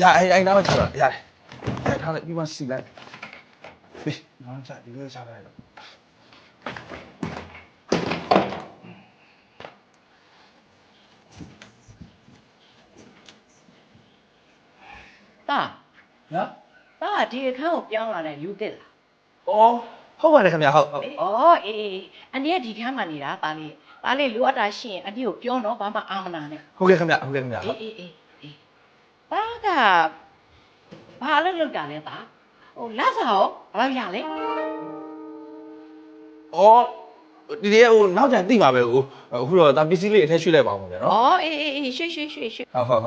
哎，那么吃了，哎，他的地方洗来，对，然后再一个下来了。大，啊？大，这个看我表了嘞，有得了。哦，好吧，看没好。哦，anh ấy đi khám mà đi ra, ta lấy lúa ra xin, anh ấy biểu nó bảo mà ăn mà nè. OK，看没好。ta cả, ba lần cả này ta, lá sao, bao giờ lấy? 哦，ဒီတည်းဟိုနောက်ကျန်သိမှာပဲဟိုအခုတော့ဒါပစ္စည်းလေးအထက်ရွှေ့လိုက်ပါဦးမယ်နော် ရွှေ့。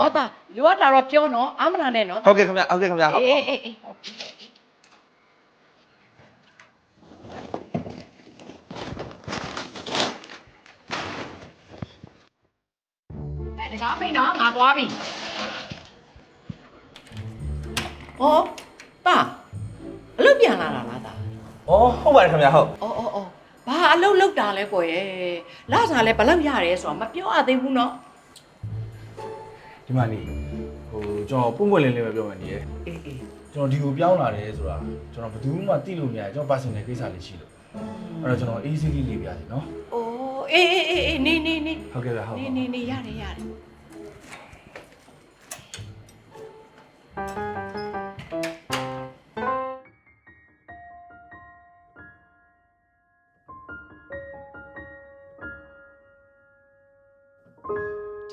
ဟုတ် တာလျှောတာတော့ပြောနော်အမနာနဲ့နော် ဟုတ်ကဲ့ခင်ဗျဟုတ် တကားပိတ်နော်ငါသွားပြီတာအလုပ်ပြန်လာတာလားတာ ဩဟုတ်ပါတယ်ခင်ဗျဟုတ် ဘာအလုပ်လုပ်တာလဲကိုရဲ့လာစားလဲဘလောက်ရတယ်ဆိုတာမပြောရသေးဘူးနော် ဒီမှာနေဟိုကျွန်တော်ပုံပွင့်လင်းလေးပဲပြောမယ်နေရဲ့ကျွန်တော်ဒီကိုပြောင်းလာတယ်ဆိုတာကျွန်တော်ဘယ်သူမှသိလို့မရကျွန်တော် personal ကိစ္စလေးရှိလို့အဲ့တော့ကျွန်တော် easy လေးနေပြစီနော်အေးနေ ဟုတ်ကဲ့ဟုတ်နေရတယ်ဒ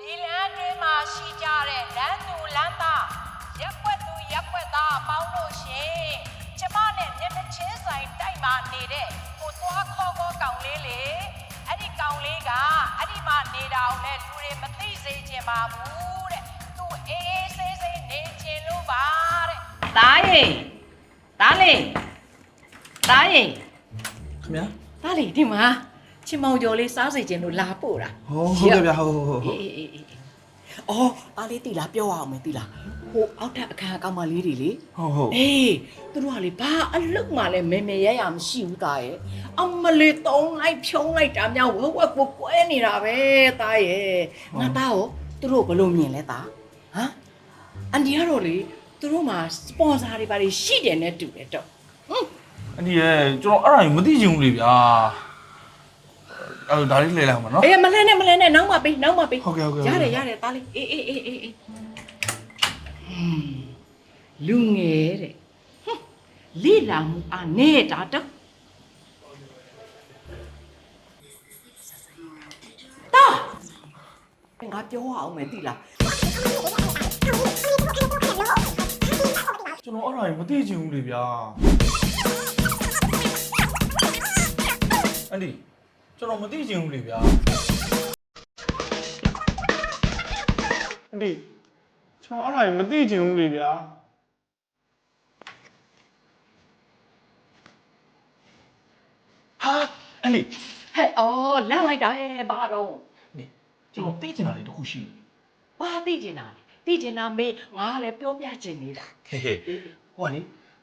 ီလမ်းတွင်မှာရှိကြတဲ့လမ်းသူလမ်းသားရက်ွက်သူရက်ွက်သားပေါင်းလို့ရှင်ကျမနဲ့မျက်နှာချင်းဆိုင်တိုက်မှာနေတဲ့ကိုသွားခေါ်ကောင်လေးလေအဲ့ဒီကောင်လေးကအဲ့ဒီမှာနေတာအောင်လဲလူတွေမသိစေချင်ပါဘူးတဲ့သူအေးဆေးနေချင်လို့ပါတဲ့တားရင်ခင်ဗျာ တားလေဒီမှာချင်မောင်ကျော်လေးစားစေချင်လို့လာပို့တာ ဟုတ်ကဲ့ဗျဟုတ်အေးတားလေးတီလာပြောအောင်မယ်တီလာဟိုအောက်ထပ်အခန်းကောင်မလေးတွေလေ ဟုတ်အေးသူတို့ကလေဘာအလုပ်မှလည်းမဲရမရှိဘူးတာရဲ့အမလေးတုံးလိုက်ဖြုံးလိုက်တာများဝက်ကိုကွဲနေတာပဲတာရဲ့ငါသားရောသူတို့ဘယ်လိုမြင်လဲတာဟမ်အန်ဒီကတော့လေသူတို့မှာစပွန်ဆာတွေပါရှိတယ်နဲ့တူတယ်တော့အန်ဒီရဲ့ကျွန်တော်အဲ့ဒါကြီးမသိချင်ဘူးလေဗျာအဲ့ဒါလေးလဲလိုက်အောင်မနော်အေးမလဲနဲ့နောက်မှပေးဟုတ်ကဲ့ရတယ်တားလေးအေးလူငယ်တဲ့လိလာမှုအနေတာတော့တာငါပြောအောင်မယ်တိလားကျွန်တော်အဲ့ဒါကြီးမသိချင်ဘူးလေဗျာအန်ဒီကျွန်တော်မသိချင်ဘူးလေဗျာအန်ဒီကျွန်တော်အဲ့ဒါကြီးမသိချင်ဘူးလေဗျာဟာအန်ဒီဟဲ့လမ်းလိုက်တာဟဲ့ဘာတော့နေကျွန်တော်သိချင်တာလေးတစ်ခုရှိတယ်ဘာသိချင်တာမေးငါလည်းပြောပြချင်နေတာ ဟဲ့ဟိုကလေ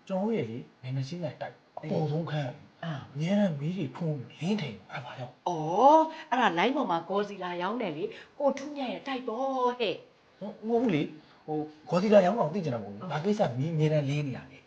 ကျွန်တော်ရဲ့လေနေနေချင်းလိုက်တိုက်အပေါ်ဆုံးခန်းအများနဲ့မီးတွေဖုံးလင်းထိန်အဲ့ပါရောက်အဲ့ဒါလိုင်းပေါ်မှာကောစီလာရောင်းတယ်လေကိုထုမြတ်ရဲ့တိုက်တော့ဟဲ့ဟုတ်လေဟိုဂေါ်ဒီလာရောင်းအောင်သိချင်တာမဟုတ်ဘူးဘာကိစ္စမီးအများနဲ့လင်းနေတာလေ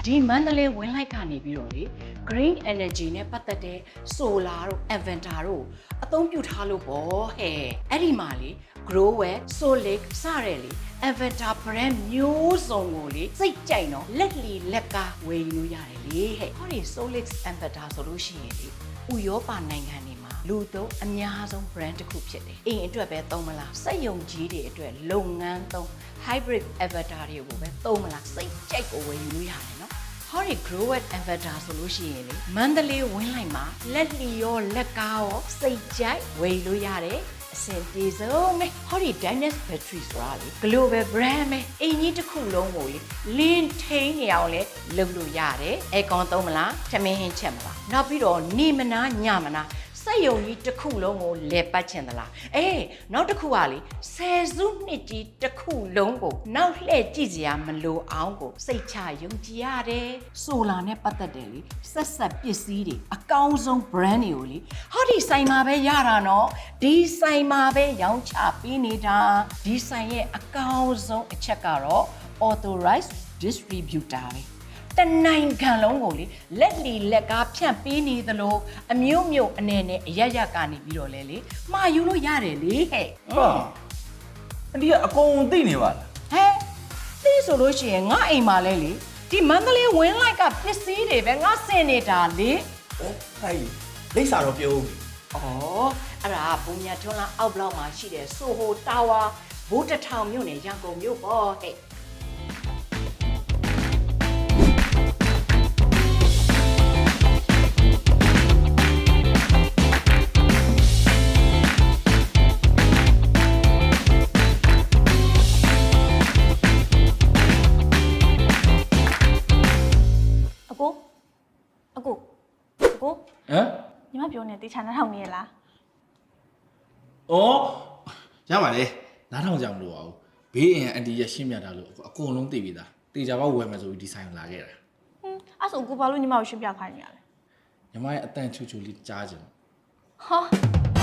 ဒီမန္တလေးဝင်းလိုက်ကနေပြီးတော့လေ green energy နဲ့ပတ်သက်တဲ့ solar တို့ inverter တို့အသုံးပြုထားလို့ပေါ့ဟဲ့အဲ့ဒီမှာလေ Growwell Solix စရဲလေ inverter brand မျိုးစုံကိုလေစိတ်ကြိုက်တော့လက်ကဝယ်ယူလို့ရတယ်လေဟဲ့ဟောဒီ Solix inverter ဆိုလို့ရှိရင်လေဥရောပနိုင်ငံတွေမှာလူသုံးအများဆုံး brand တစ်ခုဖြစ်တယ်အိမ်အတွက်ပဲသုံးမလားစက်ရုံကြီးတွေအတွက်လုပ်ငန်းသုံးhybrid inverter တွေကိုပဲသုံးမလားစိတ်ကြိုက်ကိုဝယ်ယူလို့ရတယ်နော်ဟောဒီ Growwell inverter ဆိုလို့ရှိရင်လေမန္တလေးဝင်းလိုက်မှာလက်လီရောလက်ကားရောစိတ်ကြိုက်ဝယ်ယူလို့ရတယ်အဆင်ပြေဆုံးပဲဟောဒီ Dynex battery ဆိုတာလေ global brand ပဲအင်ကြီးတစ်ခုလုံးကိုလေလင်းထိန်နေအောင်လေလုပ်လို့ရတယ်အဲကွန်သုံးမလားသမင်းဟင်းချက်မလားနောက်ပြီးတော့နေမနာညမနာစ က်ယုံကြီးတစ်ခုလုံးကိုလဲပတ်ချင်သလားနောက်တစ်ခုကလေ10စုနှစ်ကြီးတစ်ခုလုံးကိုနောက်လှည့်ကြည့်စရာမလိုအောင်ကိုစိတ်ချယုံကြည်ရတယ်ဆိုလာနဲ့ပတ်သက်တယ်လေဆက်ဆက်ပစ္စည်းတွေအကောင်းဆုံး brand တွေကိုလေဟောဒီဆိုင်မှာပဲရတာနော်ဒီဆိုင်မှာပဲရောင်းချပေးနေတာဒီဆိုင်ရဲ့အကောင်းဆုံးအချက်ကတော့ authorized distributor ပဲတနိုင်ငံလုံးကိုလေလက်လီလက်ကားဖြန့်ပေးနေသလိုအမျိုးမျိုးအနေနဲ့အရရက်ကနေပြီးတော့လေမှာယူလို့ရတယ်လေဟဲ့ ဟာအန်တီကအကုန်သိနေပါလား ဟဲ့သိဆိုလို့ရှိရင်ငါအိမ်မှာလဲလေဒီမန္တလေးဝင်းလိုက်ကပစ္စည်းတွေပဲငါစင်နေတာလေ ဟဲ့လိပ်စာတော့ပြောဦး ဩအဲ့ဒါဘုံညာထွန်းလာအောက်ဘလောက်မှာရှိတယ်ဆိုဟိုတာဝါဘိုးတစ်ထောင်မြို့နယ်ရန်ကုန်မြို့ပေါ့ဟဲ့အကို ဟမ် ညီမပြောနေတေချာနားထောင်နေရလား ဩရပါလေနားထောင်ကြမလို့အောင်ဘေးအင်အန်တီရရှင်းပြတာလို့အကုန်လုံးသိပြီသားတေချာဘောဝယ်မယ်ဆိုပြီးဒီဆိုင်ကိုလာခဲ့တာ အဲ့ဆိုကိုဘာလို့ညီမကိုရှင်းပြခိုင်းနေရလဲ ညီမရဲ့အတန်ချူချူလေးကြားကြတယ် ဟာ